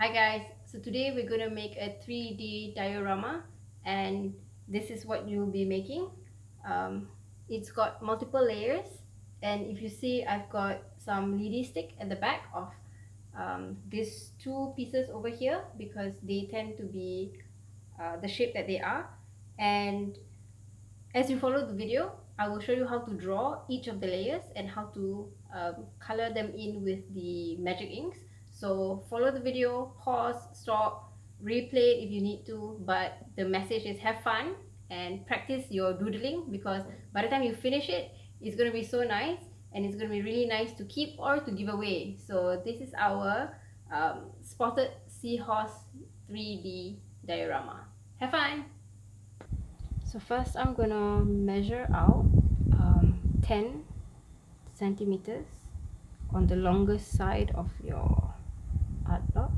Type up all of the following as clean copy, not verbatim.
Hi guys, so today we're going to make a 3D diorama, and this is what you'll be making. It's got multiple layers, and if you see, I've got some lidi stick at the back of these two pieces over here because they tend to be the shape that they are. And as you follow the video, I will show you how to draw each of the layers and how to color them in with the magic inks. So follow the video, pause, stop, replay it if you need to, but the message is have fun and practice your doodling, because by the time you finish it, it's going to be so nice and it's going to be really nice to keep or to give away. So this is our spotted seahorse 3D diorama. Have fun! So first I'm gonna measure out 10 centimeters on the longest side of your art block,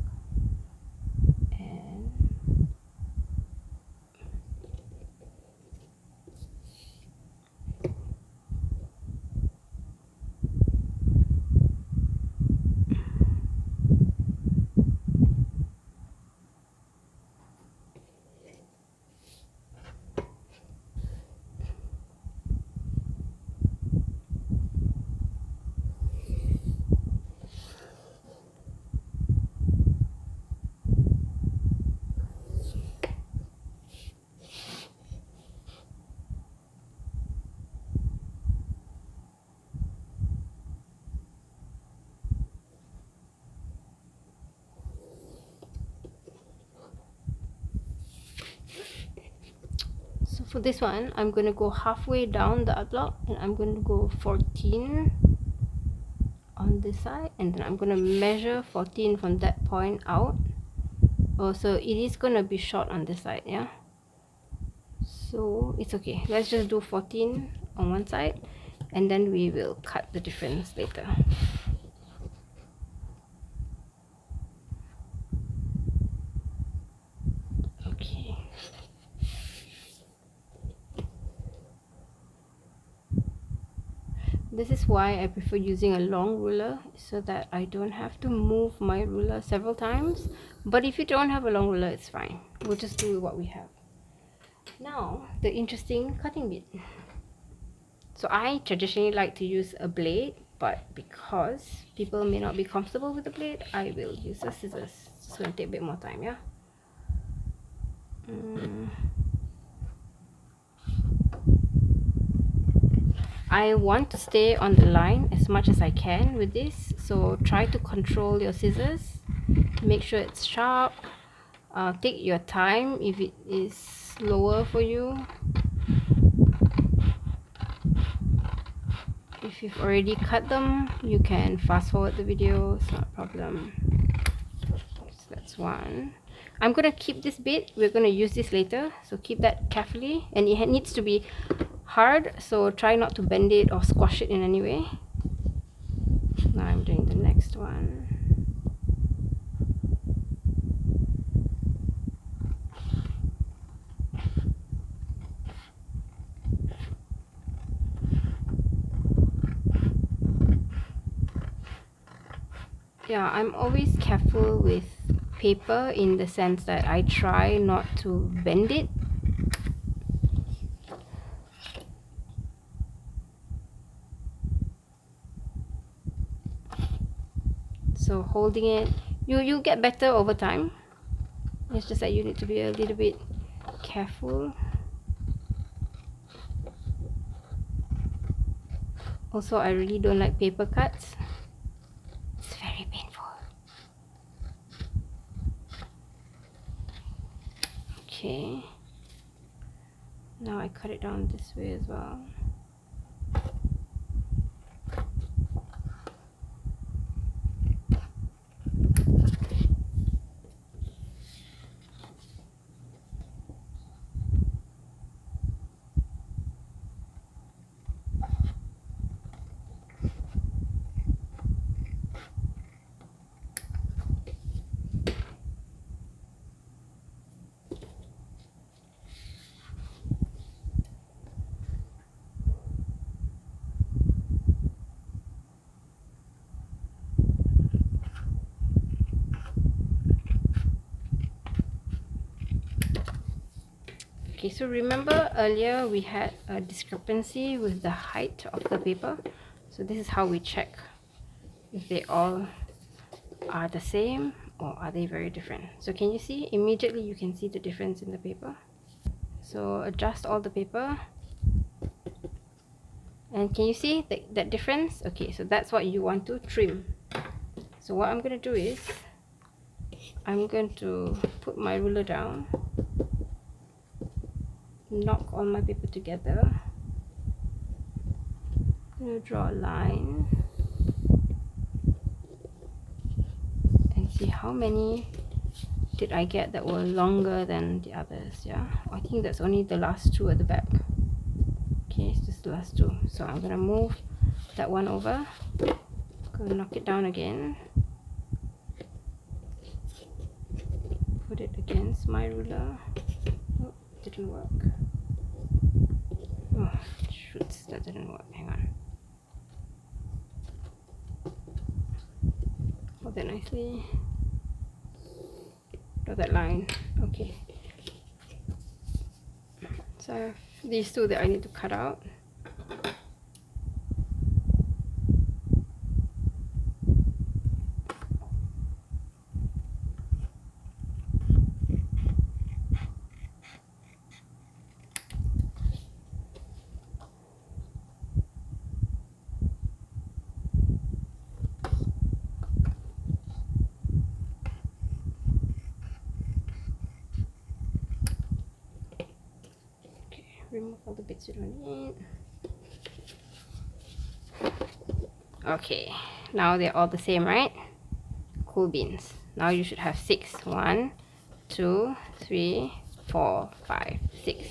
and so for this one I'm gonna go halfway down the art block and I'm gonna go 14 on this side, and then I'm gonna measure 14 from that point out. Oh, so it is gonna be short on this side, yeah, so it's okay. Let's just do 14 on one side and then we will cut the difference later. Okay. This is why I prefer using a long ruler, so that I don't have to move my ruler several times. But if you don't have a long ruler, it's fine. We'll just do what we have. Now, the interesting cutting bit. So I traditionally like to use a blade, but because people may not be comfortable with the blade, I will use the scissors. It's going to take a bit more time, yeah? I want to stay on the line as much as I can with this, so try to control your scissors. Make sure it's sharp. Take your time if it is slower for you. If you've already cut them, you can fast forward the video, it's not a problem. So that's one. I'm gonna keep this bit, we're gonna use this later, so keep that carefully, and it needs to be hard, so try not to bend it or squash it in any way. Now I'm doing the next one. Yeah, I'm always careful with paper in the sense that I try not to bend it. So holding it, you get better over time. It's just that you need to be a little bit careful. Also, I really don't like paper cuts. It's very painful. Okay. Now I cut it down this way as well. Okay, so remember earlier we had a discrepancy with the height of the paper. So this is how we check if they all are the same or are they very different. So can you see? Immediately you can see the difference in the paper. So adjust all the paper. And can you see that difference? Okay, so that's what you want to trim. So what I'm going to do is, I'm going to put my ruler down, knock all my paper together. I'm going to draw a line and see how many did I get that were longer than the others. Yeah, I think that's only the last two at the back. Okay, it's just the last two. So I'm going to move that one over, going to knock it down again, put it against my ruler. Oh, didn't work. Oh, shoots, that didn't work. Hang on. Hold that nicely. Draw that line. Okay. So I have these two that I need to cut out. Remove all the bits you don't need. Okay, now they're all the same, right? Cool beans. Now you should have 6. 1, 2, 3, 4, 5, 6.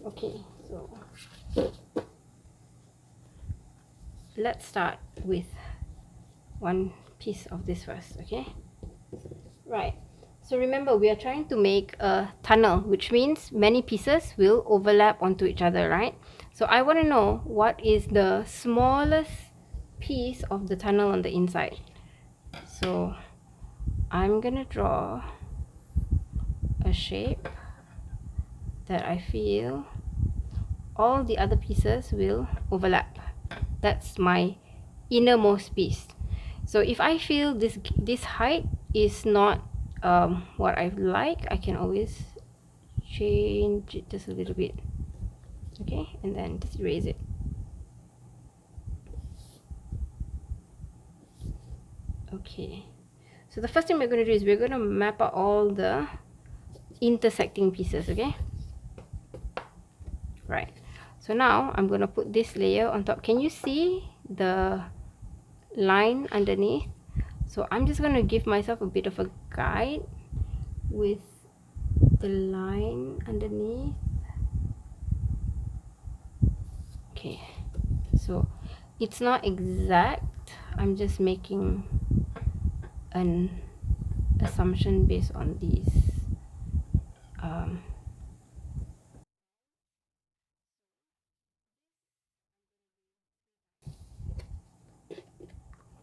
Okay, so let's start with one piece of this first, okay? Right. So remember, we are trying to make a tunnel, which means many pieces will overlap onto each other, right? So I want to know what is the smallest piece of the tunnel on the inside. So I'm gonna draw a shape that I feel all the other pieces will overlap. That's my innermost piece. So if I feel this height is not what I like, I can always change it just a little bit. Okay, and then just erase it. Okay, so the first thing we're going to do is we're going to map out all the intersecting pieces. Okay, right. So now I'm going to put this layer on top. Can you see the line underneath? So I'm just going to give myself a bit of a guide with the line underneath. Okay, so it's not exact. I'm just making an assumption based on these.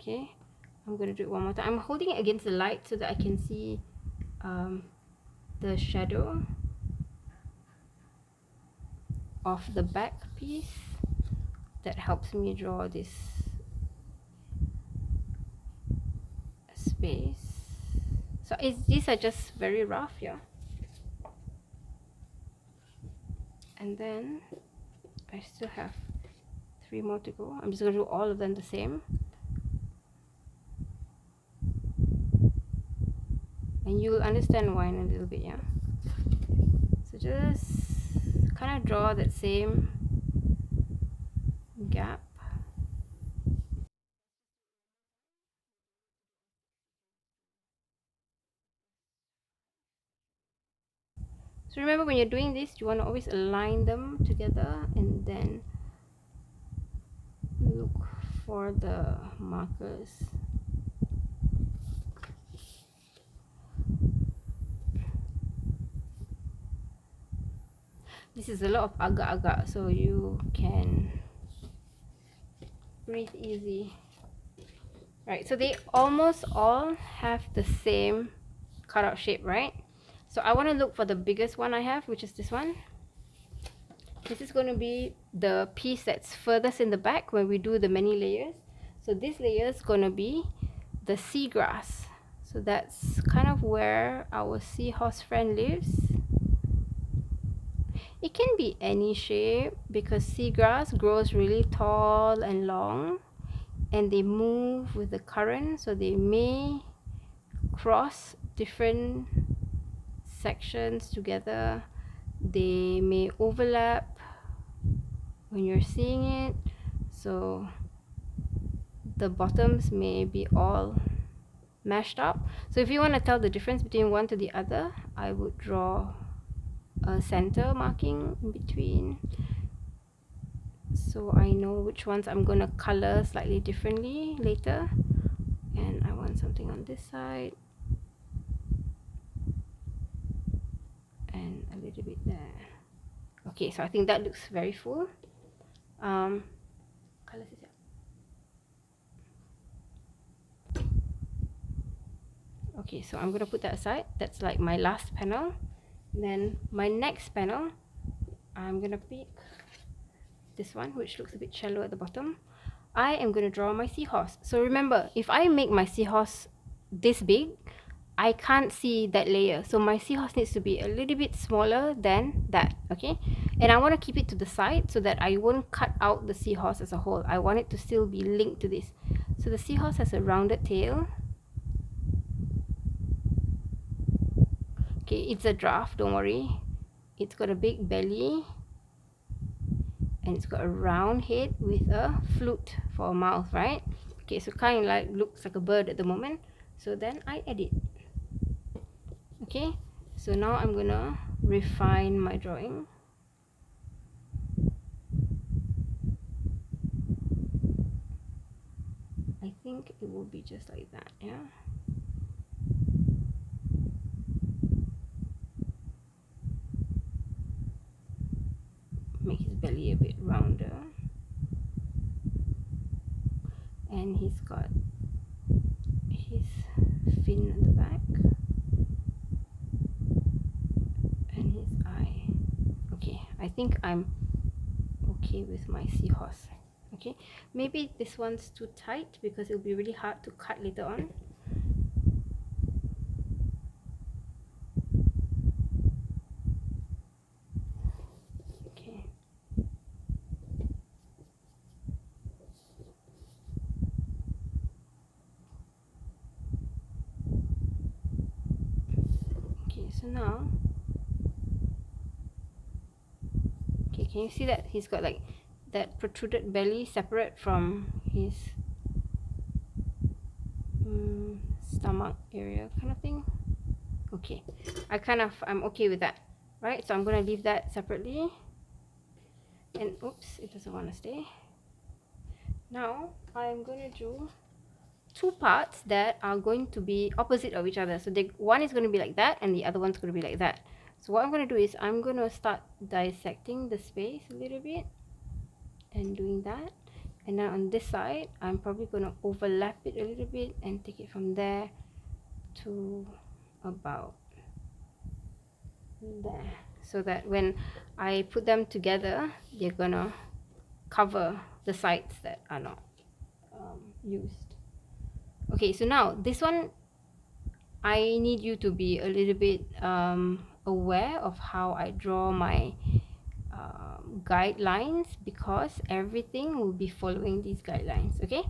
Okay, I'm going to do it one more time. I'm holding it against the light so that I can see the shadow of the back piece. That helps me draw this space. So these are just very rough, yeah. And then I still have 3 more to go. I'm just going to do all of them the same. And you'll understand why in a little bit, yeah. So just kind of draw that same gap. So remember, when you're doing this, you want to always align them together and then look for the markers. This is a lot of agak-agak, so you can breathe easy. Right, so they almost all have the same cutout shape, right? So I want to look for the biggest one I have, which is this one. This is going to be the piece that's furthest in the back when we do the many layers. So this layer is going to be the seagrass. So that's kind of where our seahorse friend lives. It can be any shape because seagrass grows really tall and long, and they move with the current, so they may cross different sections together. They may overlap when you're seeing it, so the bottoms may be all mashed up. So if you want to tell the difference between one to the other, I would draw a center marking in between, so I know which ones I'm going to color slightly differently later. And I want something on this side and a little bit there. Okay, so I think that looks very full. Color siap. Okay, so I'm going to put that aside. That's like my last panel. Then my next panel, I'm going to pick this one, which looks a bit shallow at the bottom. I am going to draw my seahorse. So remember, if I make my seahorse this big, I can't see that layer. So my seahorse needs to be a little bit smaller than that, okay? And I want to keep it to the side so that I won't cut out the seahorse as a whole. I want it to still be linked to this. So the seahorse has a rounded tail. Okay, it's a draft, don't worry. It's got a big belly. And it's got a round head with a flute for a mouth, right? Okay, so kind of like looks like a bird at the moment. So then I edit. Okay, so now I'm gonna refine my drawing. I think it will be just like that, yeah. Make his belly a bit rounder. And he's got his fin at the back. And his eye. Okay, I think I'm okay with my seahorse. Okay, maybe this one's too tight because it'll be really hard to cut later on. So now, okay, can you see that he's got like that protruded belly separate from his stomach area kind of thing? Okay, I'm okay with that, right? So I'm going to leave that separately. And oops, it doesn't want to stay. Now I'm going to do two parts that are going to be opposite of each other. So one is going to be like that and the other one's going to be like that. So what I'm going to do is I'm going to start dissecting the space a little bit and doing that. And then on this side, I'm probably going to overlap it a little bit and take it from there to about there. So that when I put them together, they're going to cover the sides that are not used. Okay, so now this one, I need you to be a little bit aware of how I draw my guidelines, because everything will be following these guidelines. Okay,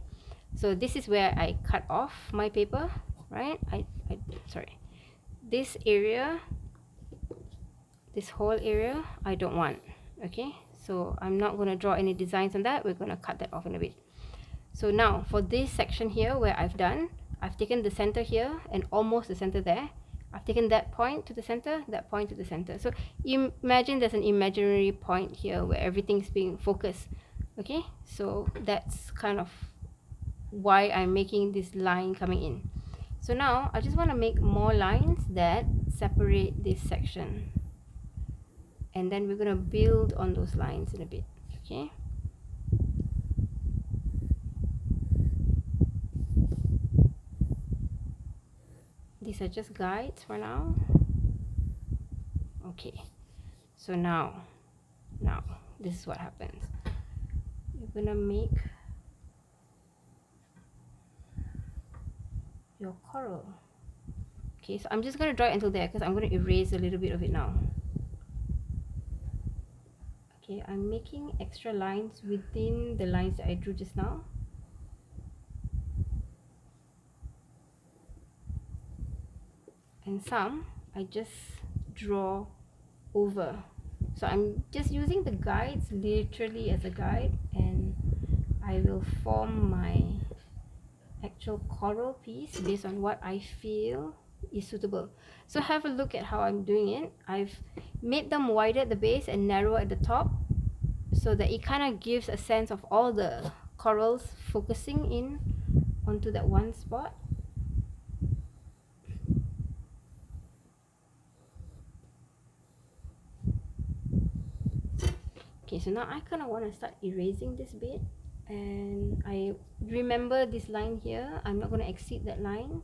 so this is where I cut off my paper, right? Sorry, this area, this whole area I don't want. Okay, so I'm not going to draw any designs on that. We're going to cut that off in a bit. So now for this section here where I've taken the center here and almost the center there. I've taken that point to the center, that point to the center. So imagine there's an imaginary point here where everything's being focused. Okay, so that's kind of why I'm making this line coming in. So now I just want to make more lines that separate this section. And then we're going to build on those lines in a bit. Okay. These are just guides for now. Okay, so now this is what happens. You're gonna make your coral. Okay, so I'm just gonna draw it until there because I'm gonna erase a little bit of it now. Okay, I'm making extra lines within the lines that I drew just now. And some I just draw over. So I'm just using the guides literally as a guide, and I will form my actual coral piece based on what I feel is suitable. So have a look at how I'm doing it. I've made them wider at the base and narrower at the top, so that it kind of gives a sense of all the corals focusing in onto that one spot. Okay, so now I kind of want to start erasing this bit, and I remember this line here. I'm not going to exceed that line,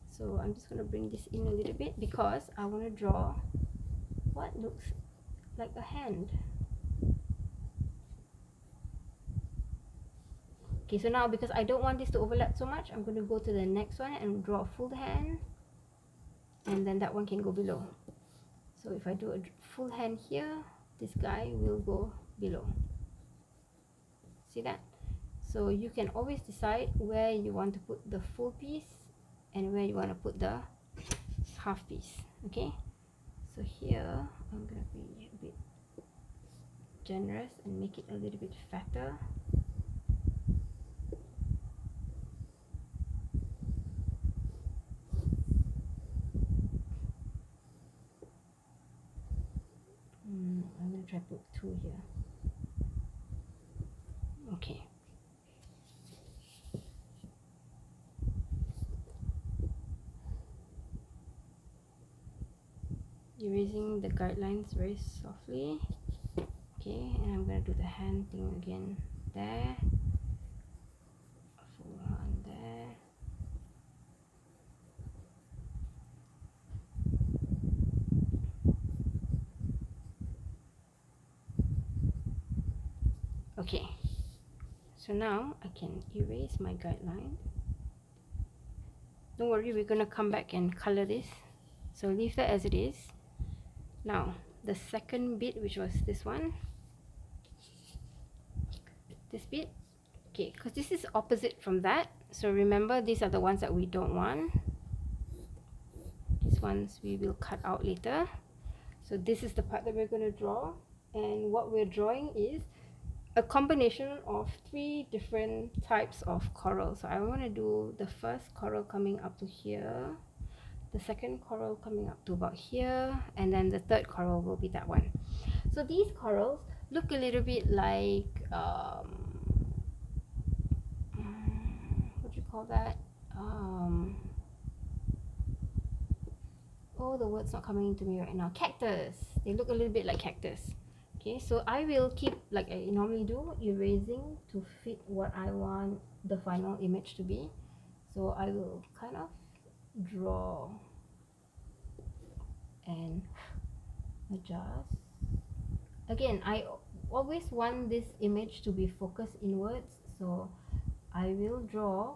so I'm just going to bring this in a little bit because I want to draw what looks like a hand. Okay, so now because I don't want this to overlap so much, I'm going to go to the next one and draw a full hand, and then that one can go below. So if I do a full hand here, this guy will go below. See that? So you can always decide where you want to put the full piece and where you want to put the half piece. Okay, so here I'm going to be a bit generous and make it a little bit fatter. I'm going to try to put 2 here. Okay. Erasing the guidelines very softly. Okay, and I'm going to do the hand thing again there. Full hand there. Okay, so now I can erase my guideline. Don't worry, we're going to come back and color this. So leave that as it is. Now, the second bit, which was this one. This bit. Okay, because this is opposite from that. So remember, these are the ones that we don't want. These ones we will cut out later. So this is the part that we're going to draw. And what we're drawing is a combination of 3 different types of coral. So I want to do the first coral coming up to here, the second coral coming up to about here, and then the third coral will be that one. So these corals look a little bit like what do you call that? Oh, the word's not coming into me right now. Cactus. They look a little bit like cactus. Okay, so I will keep, like I normally do, erasing to fit what I want the final image to be. So I will kind of draw and adjust. Again, I always want this image to be focused inwards, so I will draw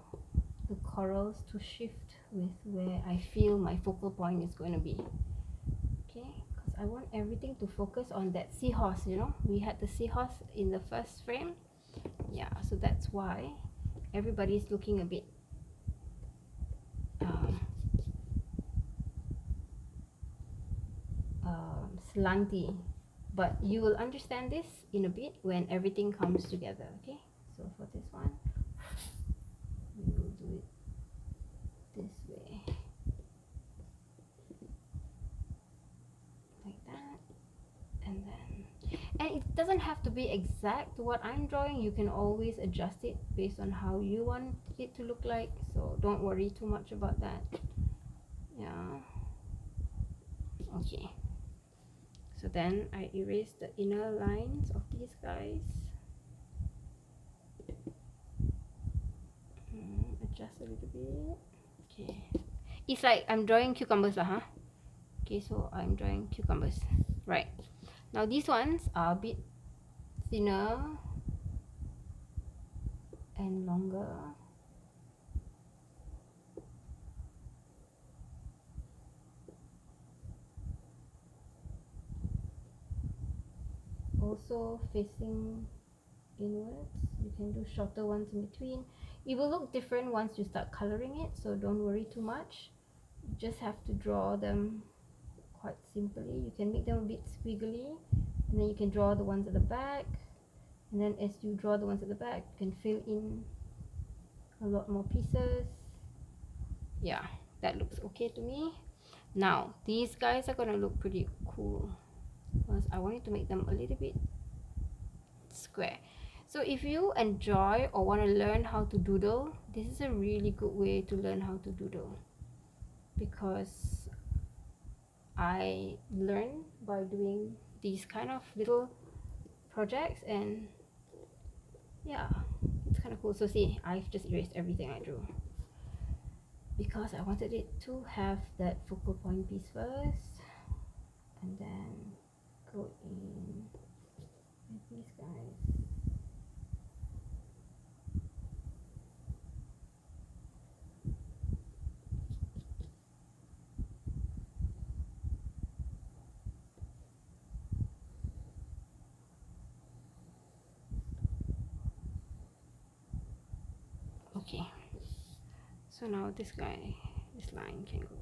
the corals to shift with where I feel my focal point is going to be. Okay, because I want everything to focus on that seahorse, you know, we had the seahorse in the first frame. Yeah, so that's why everybody's looking a bit slanty, but you will understand this in a bit when everything comes together. Okay, so for this one we will do it this way, like that, and it doesn't have to be exact what I'm drawing. You can always adjust it based on how you want it to look like, so don't worry too much about that. Yeah, okay, so then I erase the inner lines of these guys. Adjust a little bit. Okay, it's like I'm drawing cucumbers lah, huh? Okay, so I'm drawing cucumbers, right? Now these ones are a bit thinner and longer. Also facing inwards. You can do shorter ones in between. It will look different once you start coloring it, so don't worry too much. You just have to draw them quite simply. You can make them a bit squiggly, and then you can draw the ones at the back, and then as you draw the ones at the back, you can fill in a lot more pieces. Yeah, that looks okay to me. Now these guys are gonna look pretty cool because I wanted to make them a little bit square. So if you enjoy or want to learn how to doodle, this is a really good way to learn how to doodle, because I learn by doing these kind of little projects, and yeah, it's kind of cool. So see, I've just erased everything I drew because I wanted it to have that focal point piece first, and then go in with these guys. Okay, so now this guy, this line can go.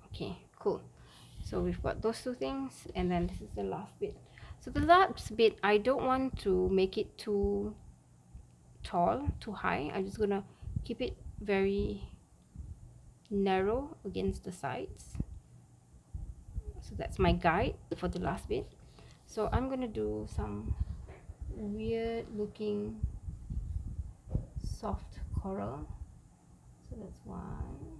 Okay, cool. So we've got those two things, and then this is the last bit. So the last bit, I don't want to make it too tall, too high. I'm just gonna keep it very narrow against the sides. So that's my guide for the last bit. So I'm gonna do some weird looking soft coral. So that's one.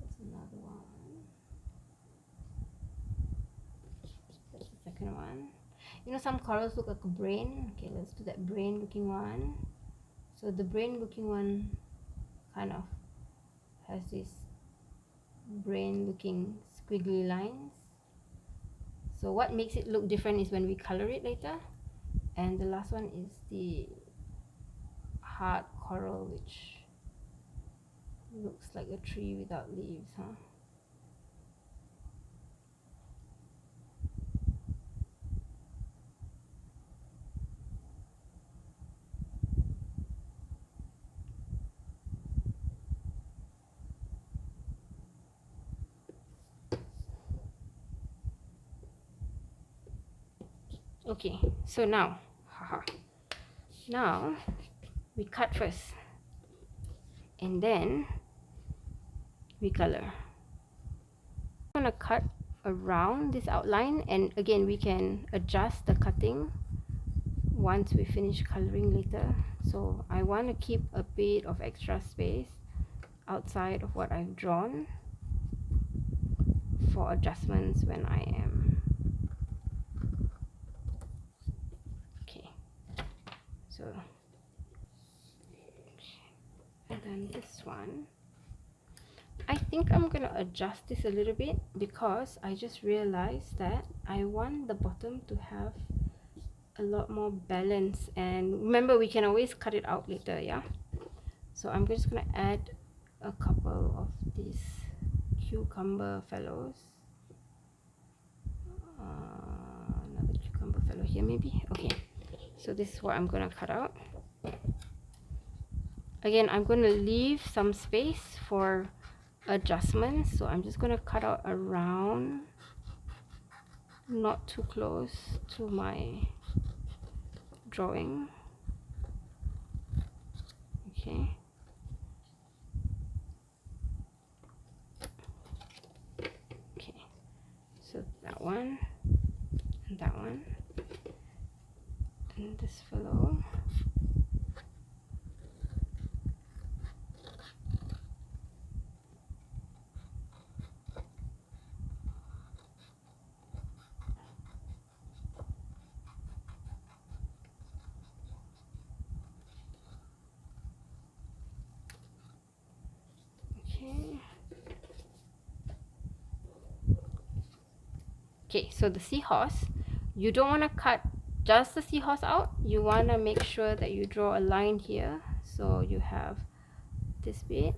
That's another one. That's the second one. You know, some corals look like a brain. Okay, let's do that brain looking one. So the brain looking one kind of has this brain looking squiggly lines. So what makes it look different is when we color it later. And the last one is the hard coral, which looks like a tree without leaves, huh? Okay, so now, now we cut first, and then we color. I'm gonna cut around this outline, and again we can adjust the cutting once we finish coloring later. So I want to keep a bit of extra space outside of what I've drawn for adjustments when I am. Okay, so and then this one, I think I'm gonna adjust this a little bit because I just realized that I want the bottom to have a lot more balance, and remember we can always cut it out later. Yeah, so I'm just gonna add a couple of these cucumber fellows. Another cucumber fellow here maybe. Okay, so this is what I'm gonna cut out. Again, I'm gonna leave some space for adjustments, so I'm just gonna cut out around, not too close to my drawing. Okay, okay, so that one and that one and this fellow. Okay, Okay, so the seahorse, you don't want to cut just the seahorse out. You want to make sure that you draw a line here. So you have this bit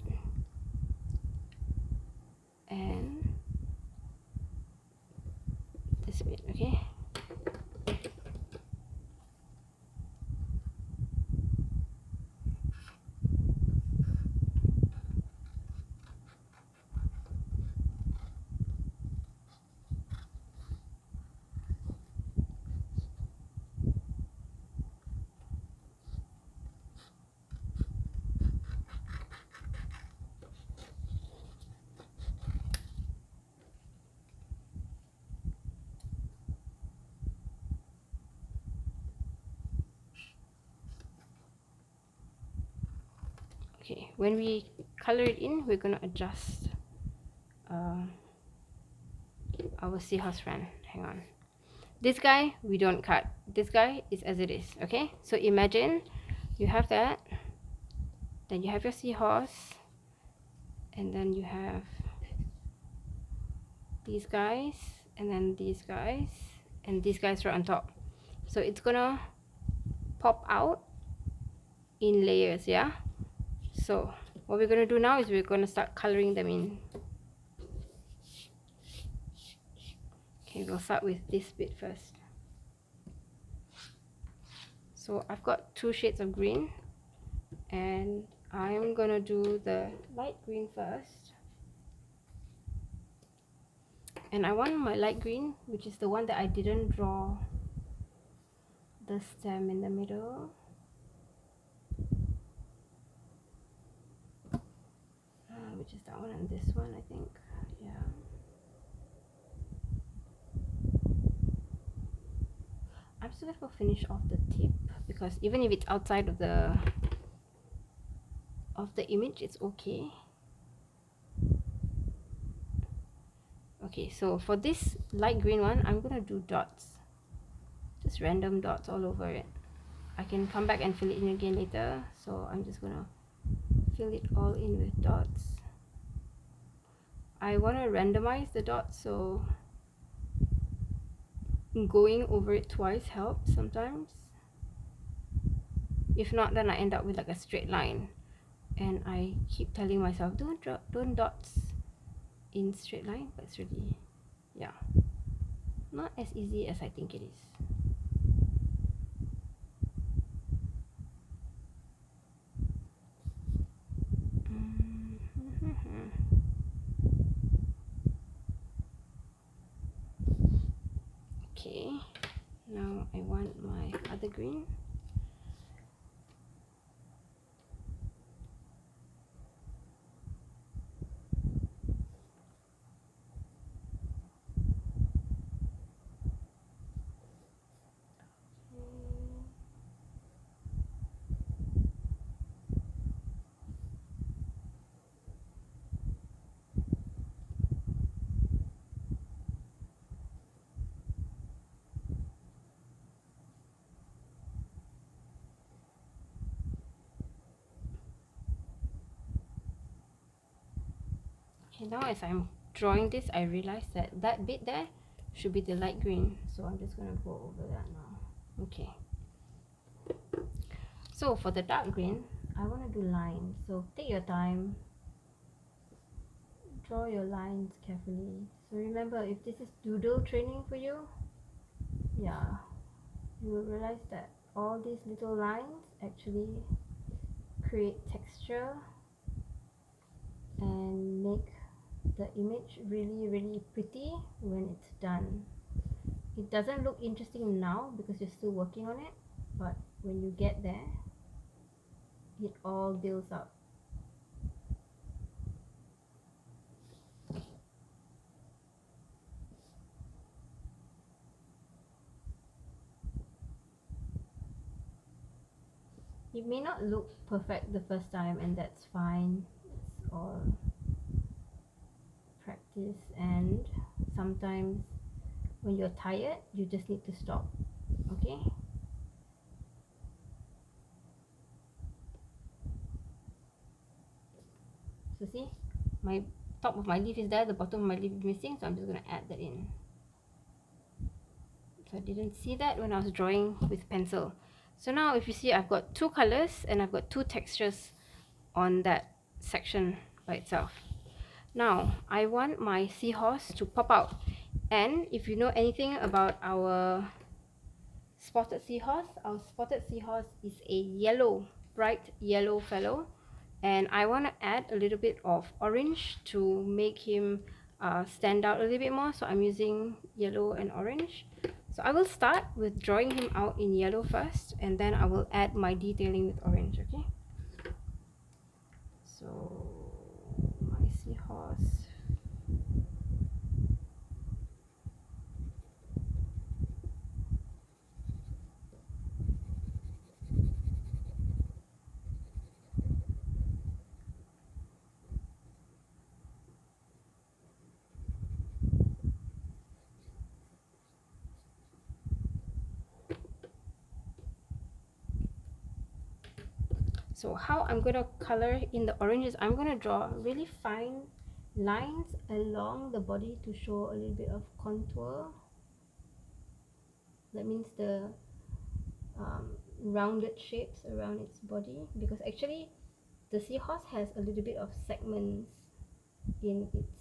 and this bit, okay? Okay, when we color it in, we're gonna adjust our seahorse friend. Hang on. This guy, we don't cut. This guy is as it is, okay? So imagine you have that, then you have your seahorse, and then you have these guys, and then these guys, and these guys right on top. So it's gonna pop out in layers, yeah? So what we're gonna do now is we're gonna start coloring them in. Okay, we'll start with this bit first. So I've got 2 shades of green, and I'm gonna do the light green first. And I want my light green, which is the one that I didn't draw the stem in the middle. Which is that one and this one, I think. Yeah. I'm still gonna finish off the tip because even if it's outside of the image, it's okay. Okay, so for this light green one, I'm gonna do dots, just random dots all over it. I can come back and fill it in again later, so I'm just gonna fill it all in with dots. I want to randomize the dots, so going over it twice helps sometimes. If not, then I end up with like a straight line, and I keep telling myself don't dots in straight line, but it's really, yeah, not as easy as I think it is. Okay, now I want my other green. Okay, now as I'm drawing this, I realize that that bit there should be the light green, so I'm just gonna go over that now. Okay, so for the dark green, I want to do lines, so take your time, draw your lines carefully. So remember, if this is doodle training for you, yeah, you will realize that all these little lines actually create texture and make the image really, really pretty when it's done. It doesn't look interesting now because you're still working on it, but when you get there, it all builds up. It may not look perfect the first time, and that's fine. It's all practice, and sometimes when you're tired, you just need to stop. Okay? So see, my top of my leaf is there, the bottom of my leaf is missing, so I'm just gonna add that in. So I didn't see that when I was drawing with pencil. So now if you see, I've got two colors and I've got two textures on that section by itself. Now I want my seahorse to pop out, and if you know anything about our spotted seahorse is a yellow, bright yellow fellow, and I want to add a little bit of orange to make him stand out a little bit more. So I'm using yellow and orange. So I will start with drawing him out in yellow first, and then I will add my detailing with orange. Okay, so my seahorse. So how I'm going to color in the oranges, I'm going to draw really fine lines along the body to show a little bit of contour. That means the rounded shapes around its body, because actually the seahorse has a little bit of segments in its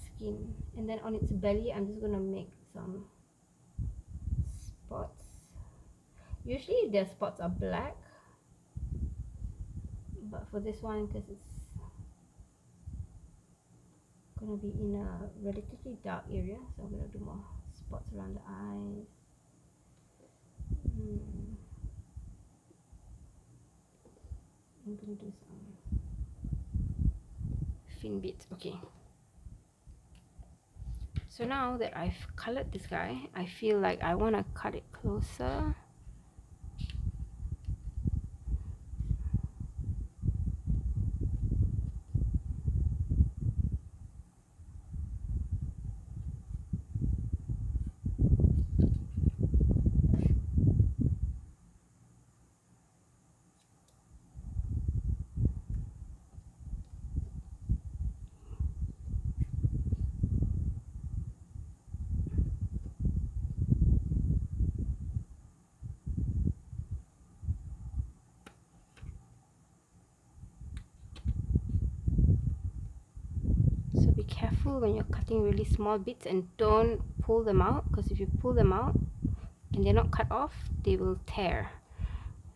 skin. And then on its belly, I'm just going to make some spots. Usually their spots are black, but for this one, because it's going to be in a relatively dark area, so I'm going to do more spots around the eyes. I'm going to do some fin bits. Okay, so now that I've colored this guy, I feel like I want to cut it closer. So be careful when you're cutting really small bits, and don't pull them out, because if you pull them out and they're not cut off, they will tear.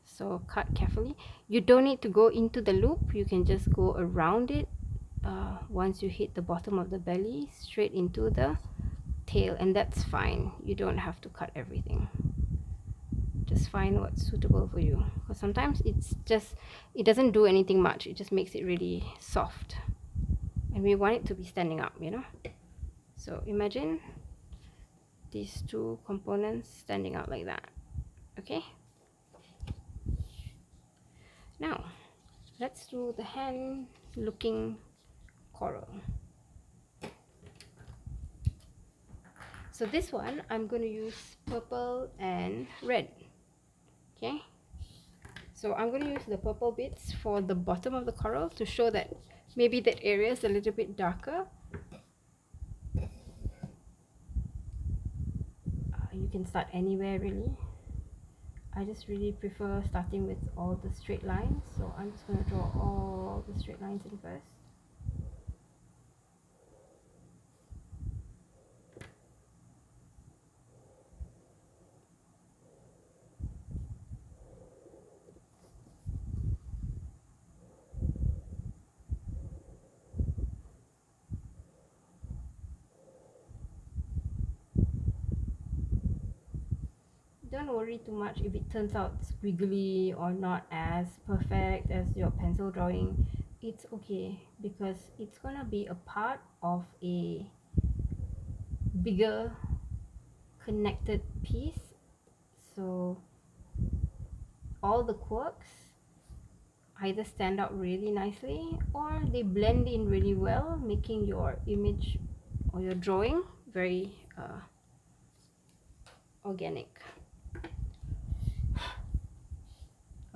So cut carefully. You don't need to go into the loop, you can just go around it once you hit the bottom of the belly, straight into the tail, and that's fine. You don't have to cut everything. Just find what's suitable for you, because sometimes it doesn't do anything much, it just makes it really soft, and we want it to be standing up, you know. So imagine these two components standing out like that. Okay, now let's do the hand looking coral. So this one I'm going to use purple and red. Okay, so I'm going to use the purple bits for the bottom of the coral to show that maybe that area is a little bit darker. You can start anywhere really. I just really prefer starting with all the straight lines, so I'm just going to draw all the straight lines in first. Don't worry too much if it turns out squiggly or not as perfect as your pencil drawing. It's okay, because it's gonna be a part of a bigger connected piece. So all the quirks either stand out really nicely or they blend in really well, making your image or your drawing very organic.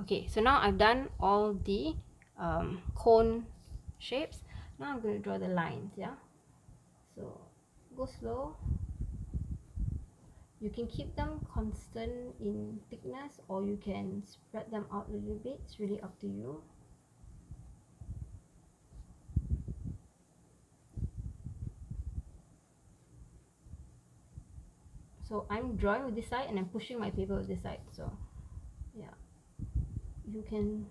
Okay, so now I've done all the cone shapes. Now I'm going to draw the lines, yeah? So go slow. You can keep them constant in thickness, or you can spread them out a little bit. It's really up to you. So I'm drawing with this side and I'm pushing my paper with this side. So yeah, you can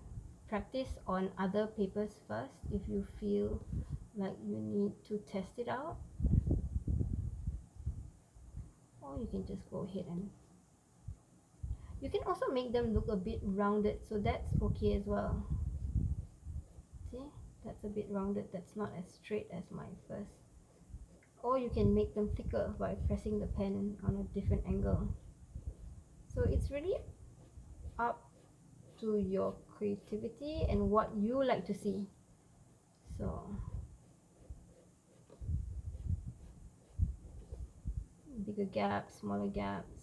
practice on other papers first if you feel like you need to test it out, or you can just go ahead and you can also make them look a bit rounded, so that's okay as well. See, that's a bit rounded, that's not as straight as my first. Or you can make them thicker by pressing the pen on a different angle. So it's really up to your creativity and what you like to see. So bigger gaps, smaller gaps,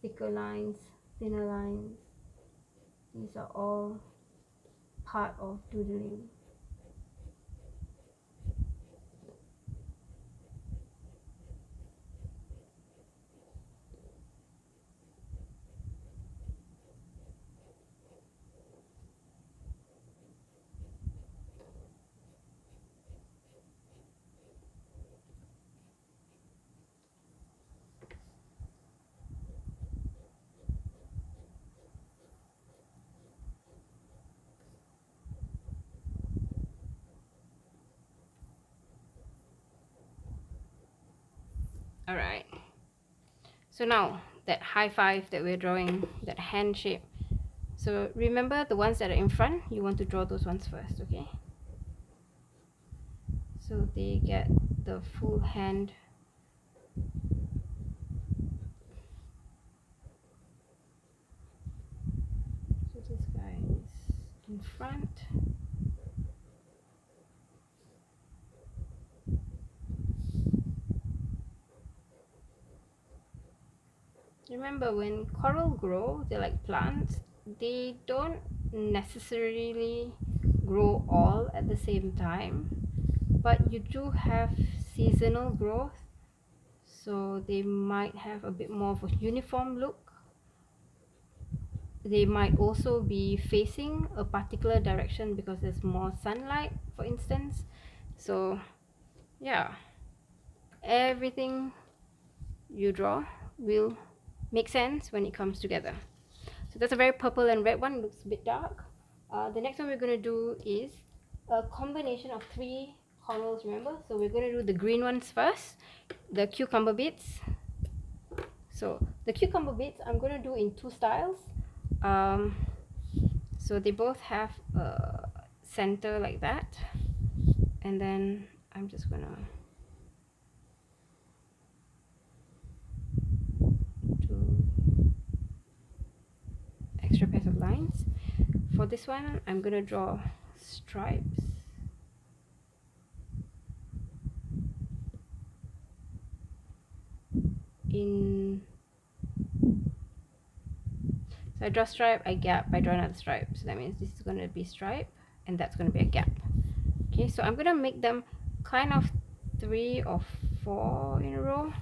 thicker lines, thinner lines, these are all part of doodling. Alright, so now that high five that we're drawing, that hand shape, so remember the ones that are in front, you want to draw those ones first, okay? So they get the full hand. So this guy is in front. Remember, when coral grow, they're like plants. They don't necessarily grow all at the same time, but you do have seasonal growth, so they might have a bit more of a uniform look. They might also be facing a particular direction because there's more sunlight, for instance. So yeah, everything you draw will make sense when it comes together. So that's a very purple and red one, looks a bit dark. The next one we're going to do is a combination of 3 corals, remember? So we're going to do the green ones first, the cucumber bits. So the cucumber bits I'm going to do in 2 styles. So they both have a center like that, and then I'm just going to do extra pairs of lines. For this one, I'm going to draw stripes. So I draw stripe, I gap, I draw another stripe. So that means this is going to be stripe, and that's going to be a gap. Okay, so I'm going to make them kind of 3 or 4 in a row.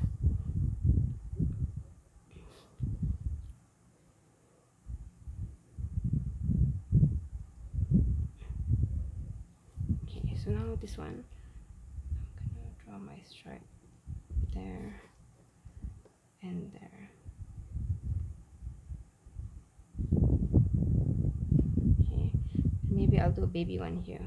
Okay, so now this one, I'm going to draw my stripe there and there. Okay, maybe I'll do a baby one here.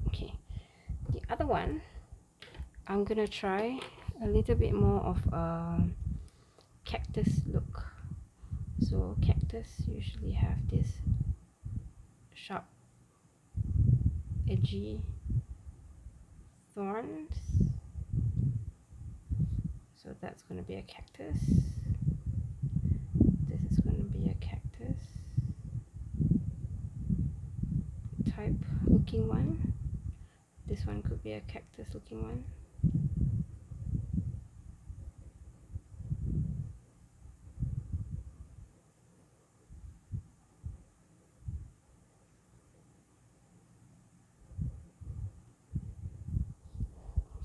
Okay, the other one, I'm gonna try a little bit more of a cactus look. So cactus usually have this sharp, edgy thorns. So that's going to be a cactus. This is going to be a cactus type looking one. This one could be a cactus looking one.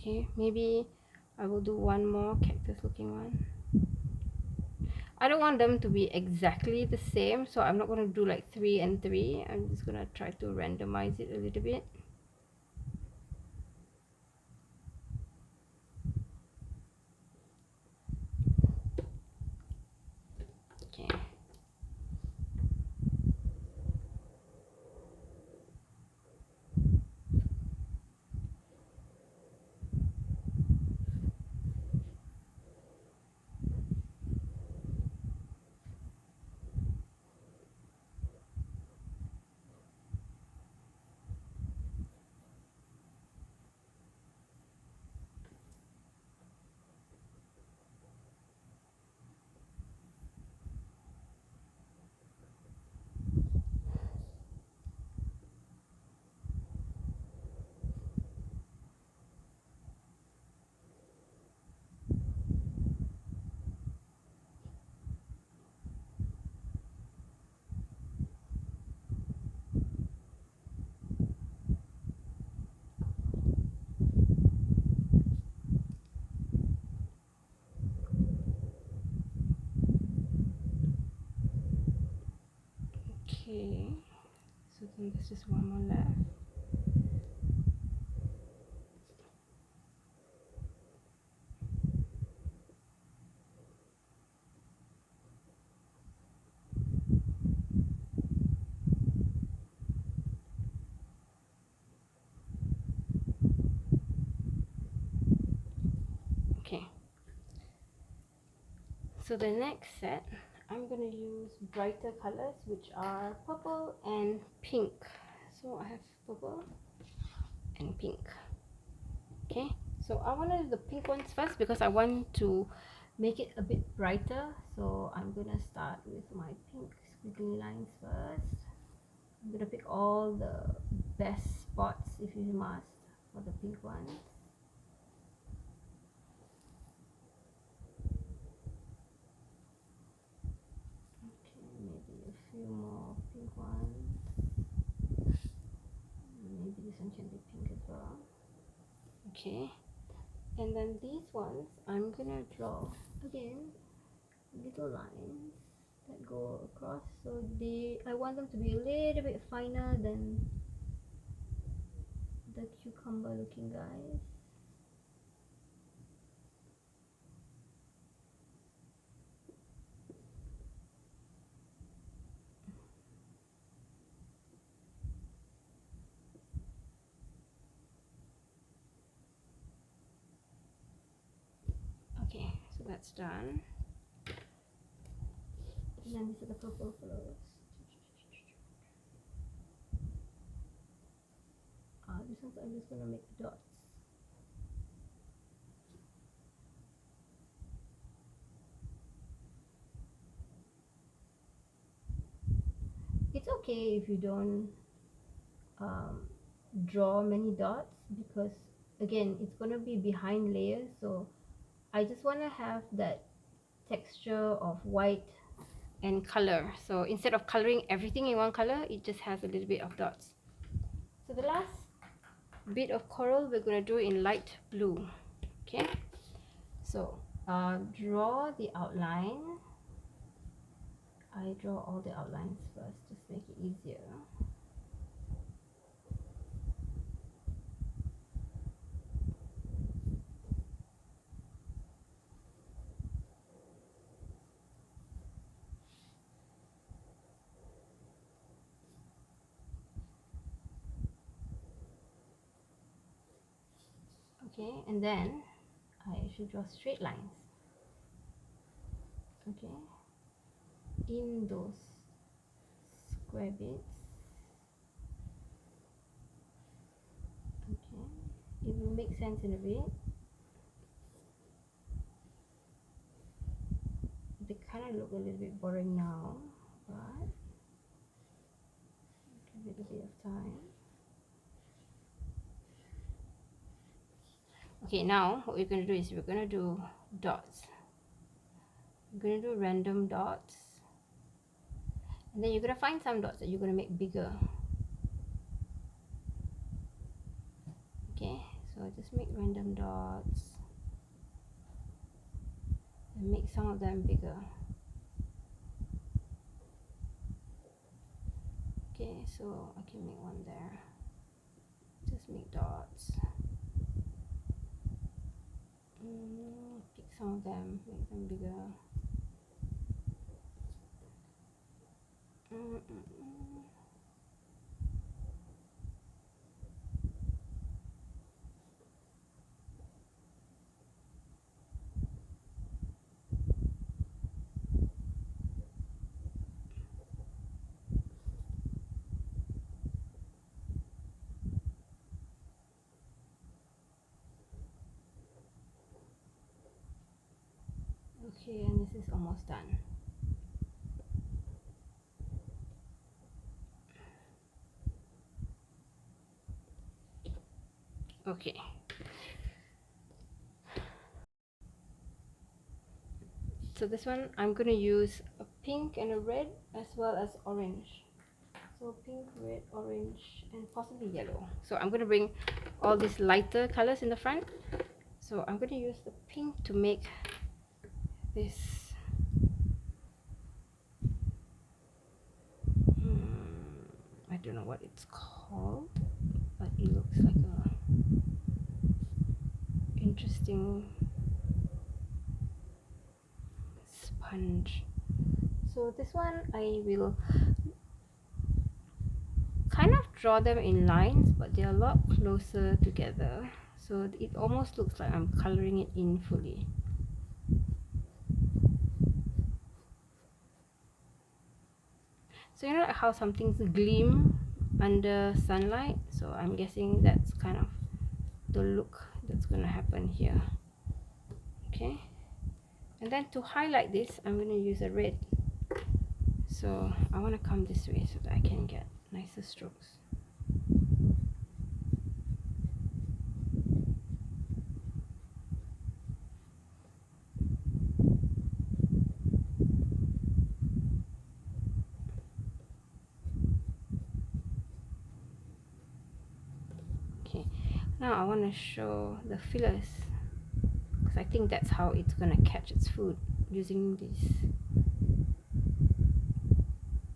Okay, maybe I will do one more cactus looking one. I don't want them to be exactly the same, so I'm not going to do like 3 and 3. I'm just going to try to randomize it a little bit. Okay. Okay, so then there's just one more left. Okay, so the next set, I'm going to use brighter colors, which are purple and pink. So I have purple and pink. Okay, so I want to do the pink ones first because I want to make it a bit brighter. So I'm going to start with my pink squiggly lines first. I'm going to pick all the best spots, if you must, for the pink ones. Okay, maybe a few more pink ones. Maybe this one can be pink as well. Okay, and then these ones I'm gonna draw again little lines that go across, so I want them to be a little bit finer than the cucumber looking guys. Okay, so that's done. And then these are the purple flowers. This one's I'm just gonna make dots. It's okay if you don't draw many dots because again it's gonna be behind layers, so I just want to have that texture of white and color. So instead of coloring everything in one color, it just has a little bit of dots. So the last bit of coral we're going to do in light blue. Okay, so draw the outline. I draw all the outlines first, just make it easier. Okay, and then I should draw straight lines. Okay, in those square bits. Okay, it will make sense in a bit. They kind of look a little bit boring now, but give it a bit of time. Okay, now what we're going to do is we're going to do dots. We're going to do random dots, and then you're going to find some dots that you're going to make bigger. Okay, So I just make random dots and make some of them bigger. Okay, so I can make one there. Just make dots. Pick some of them, make them bigger. Okay, and this is almost done. Okay. So this one, I'm going to use a pink and a red as well as orange. So pink, red, orange, and possibly yellow. So I'm going to bring all these lighter colors in the front. So I'm going to use the pink to make this. I don't know what it's called, but it looks like a interesting sponge. So this one I will kind of draw them in lines, but they're a lot closer together, so it almost looks like I'm coloring it in fully. So you know like how some things gleam under sunlight, so I'm guessing that's kind of the look that's gonna happen here. Okay, and then to highlight this, I'm gonna use a red. So I want to come this way so that I can get nicer strokes. Okay, now I want to show the fillers, because I think that's how it's gonna catch its food, using these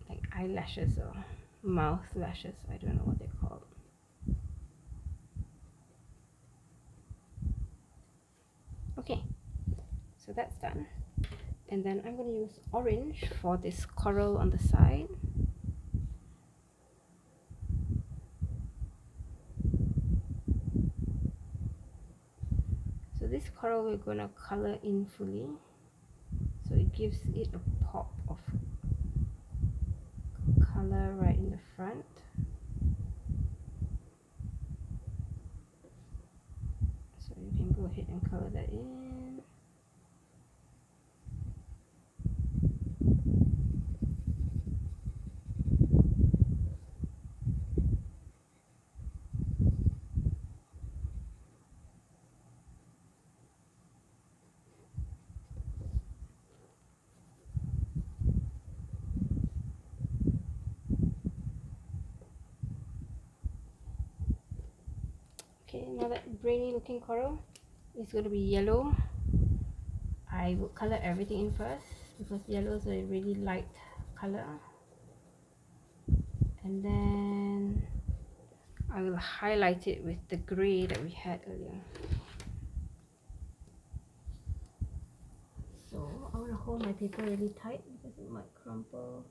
like eyelashes or mouth lashes, I don't know what they're called. Okay, so that's done, and then I'm going to use orange for this coral on the side. So this coral we're going to color in fully, so it gives it a pop of color right in the front. So you can go ahead and color that in. Okay, now that brainy looking coral is going to be yellow. I will color everything in first because yellow is a really light color, and then I will highlight it with the grey that we had earlier. So I want to hold my paper really tight because it might crumple.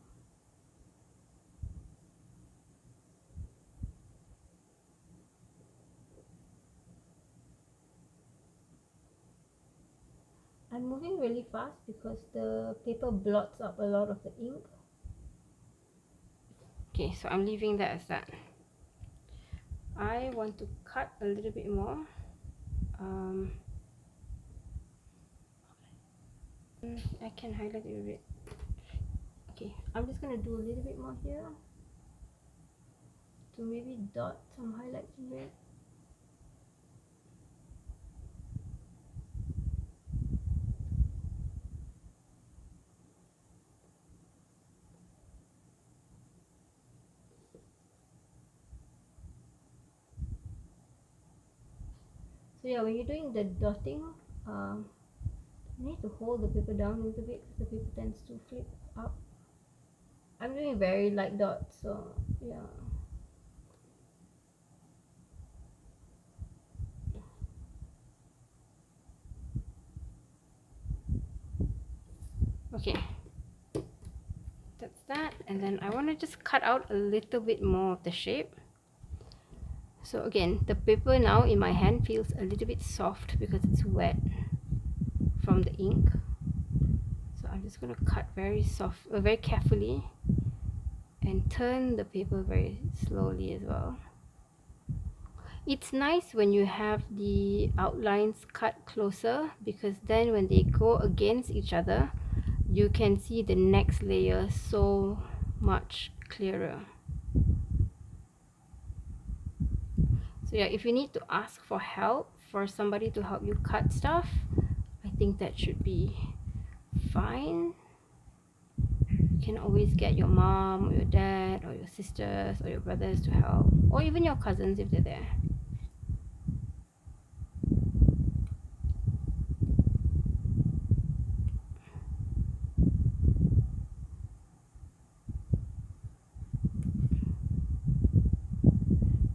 I'm moving really fast because the paper blots up a lot of the ink. Okay, so I'm leaving that as that. I want to cut a little bit more. I can highlight it a bit. Okay, I'm just going to do a little bit more here to maybe dot some highlights in red. So yeah, when you're doing the dotting, you need to hold the paper down a little bit because the paper tends to flip up. I'm doing very light dots, so yeah. Okay, that's that. And then I want to just cut out a little bit more of the shape. So again, the paper now in my hand feels a little bit soft because it's wet from the ink. So I'm just going to cut very soft, very carefully, and turn the paper very slowly as well. It's nice when you have the outlines cut closer because then when they go against each other, you can see the next layer so much clearer. So yeah, if you need to ask for help for somebody to help you cut stuff, I think that should be fine. You can always get your mom or your dad or your sisters or your brothers to help, or even your cousins if they're there.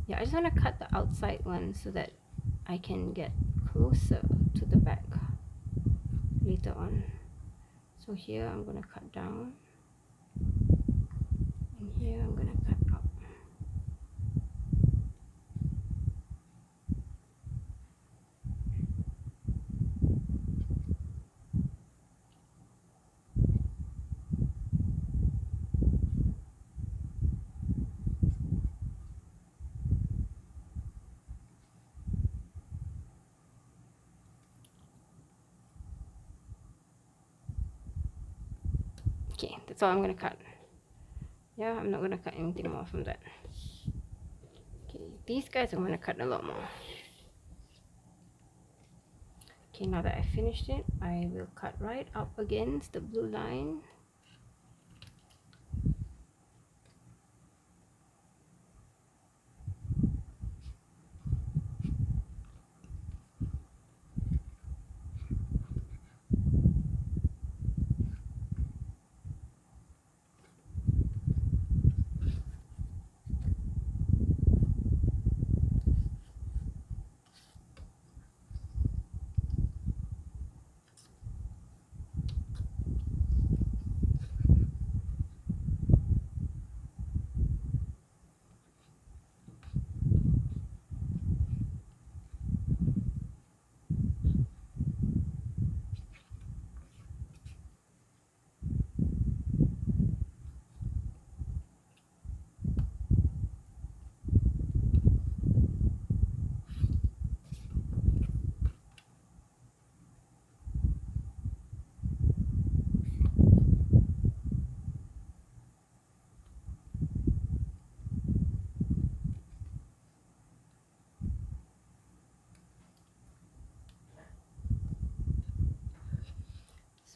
Yeah, I just want to cut the outside one so that I can get closer to the back later on. So here I'm going to cut down, and here I'm going to cut up. Okay, that's all I'm going to cut. Yeah, I'm not going to cut anything more from that. Okay, these guys I'm going to cut a lot more. Okay, now that I finished it, I will cut right up against the blue line.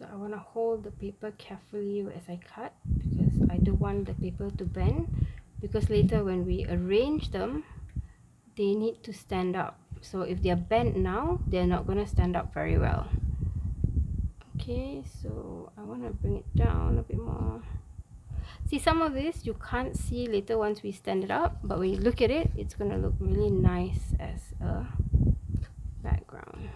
So I want to hold the paper carefully as I cut because I don't want the paper to bend, because later when we arrange them, they need to stand up. So if they're bent now, they're not going to stand up very well. Okay, so I want to bring it down a bit more. See, some of this you can't see later once we stand it up, but when you look at it, it's going to look really nice as a background.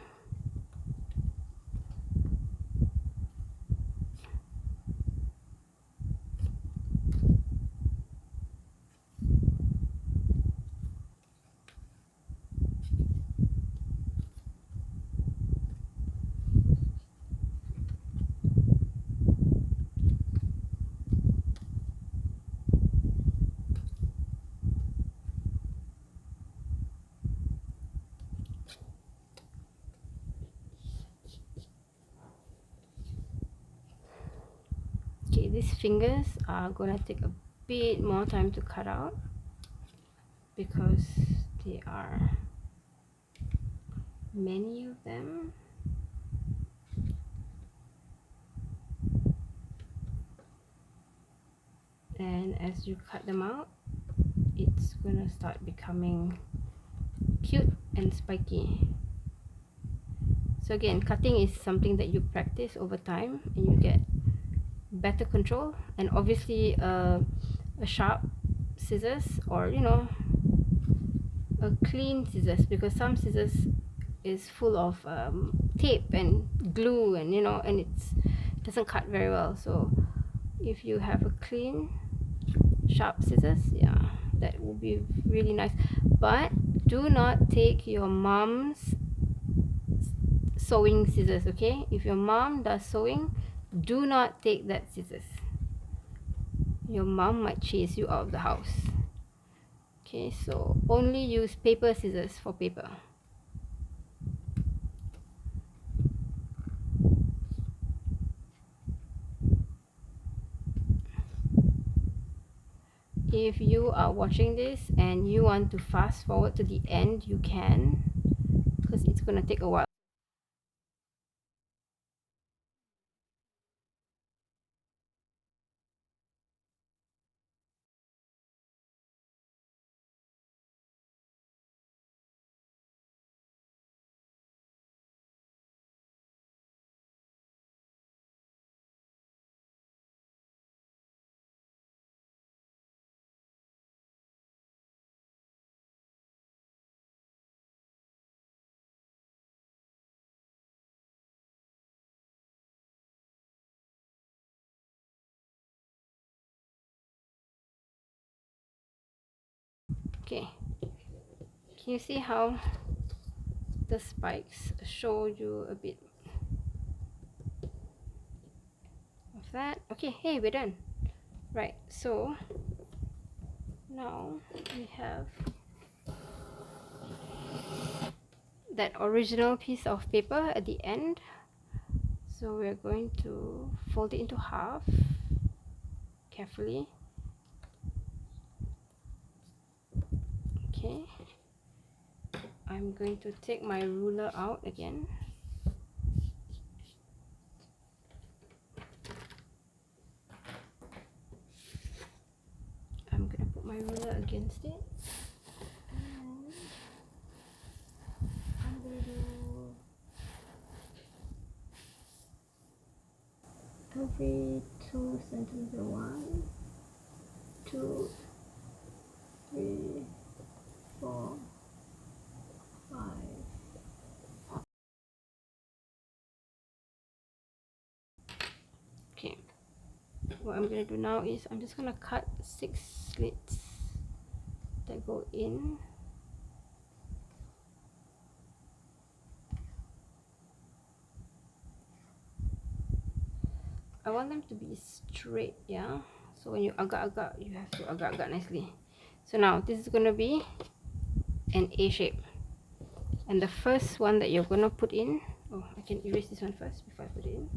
Okay, these fingers are gonna take a bit more time to cut out because they are many of them. And as you cut them out, it's gonna start becoming cute and spiky. So again, cutting is something that you practice over time and you get better control. And obviously a sharp scissors, or you know, a clean scissors, because some scissors is full of tape and glue, and you know, and it doesn't cut very well. So if you have a clean sharp scissors, yeah, that will be really nice. But do not take your mom's sewing scissors, okay? If your mom does sewing, do not take that scissors. Your mom might chase you out of the house. Okay, so only use paper scissors for paper. If you are watching this and you want to fast forward to the end, you can, because it's gonna take a while. Okay, can you see how the spikes show you a bit of that? Okay, hey, we're done. Right, so now we have that original piece of paper at the end. So we're going to fold it into half carefully. Okay, I'm going to take my ruler out again. I'm gonna put my ruler against it. And I'm gonna do every 2 centimeters. 1, 2, 3, 4, 5. Okay, what I'm gonna do now is I'm just gonna cut 6 slits that go in. I want them to be straight, yeah. So when you agak-agak, you have to agak-agak nicely. So now this is gonna be an A shape, and the first one that you're gonna put in, oh, I can erase this one first before I put it in.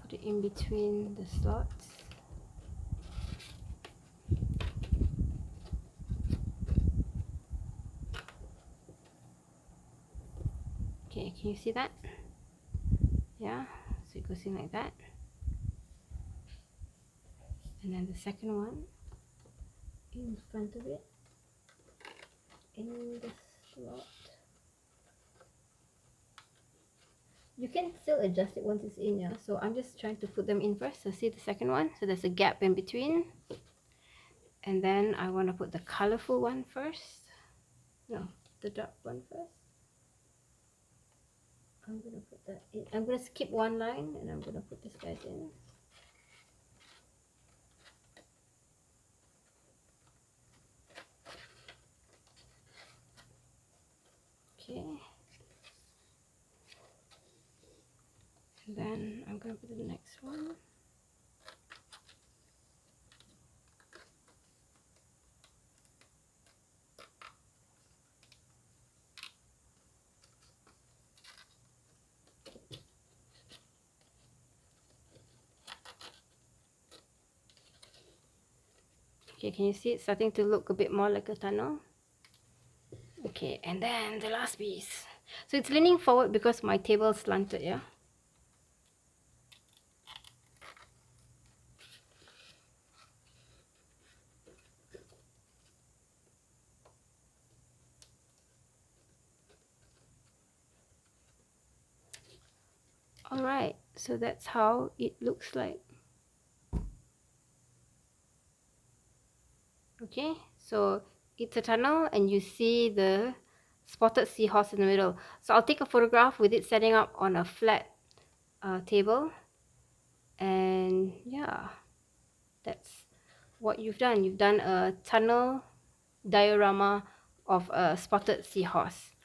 Put it in between the slots. Okay, can you see that? Yeah, so it goes in like that. And then the second one in front of it, in the slot. You can still adjust it once it's in, yeah. So I'm just trying to put them in first. So see the second one? So there's a gap in between. And then I want to put the colorful one first. No, the dark one first. I'm gonna put that in. I'm gonna skip one line and I'm gonna put this guys in. Okay. And then I'm gonna put the next one. Okay, can you see it's starting to look a bit more like a tunnel? Okay, and then the last piece. So it's leaning forward because my table is slanted, yeah? Alright, so that's how it looks like. Okay, so it's a tunnel and you see the spotted seahorse in the middle. So I'll take a photograph with it setting up on a flat table. And yeah, that's what you've done. You've done a tunnel diorama of a spotted seahorse.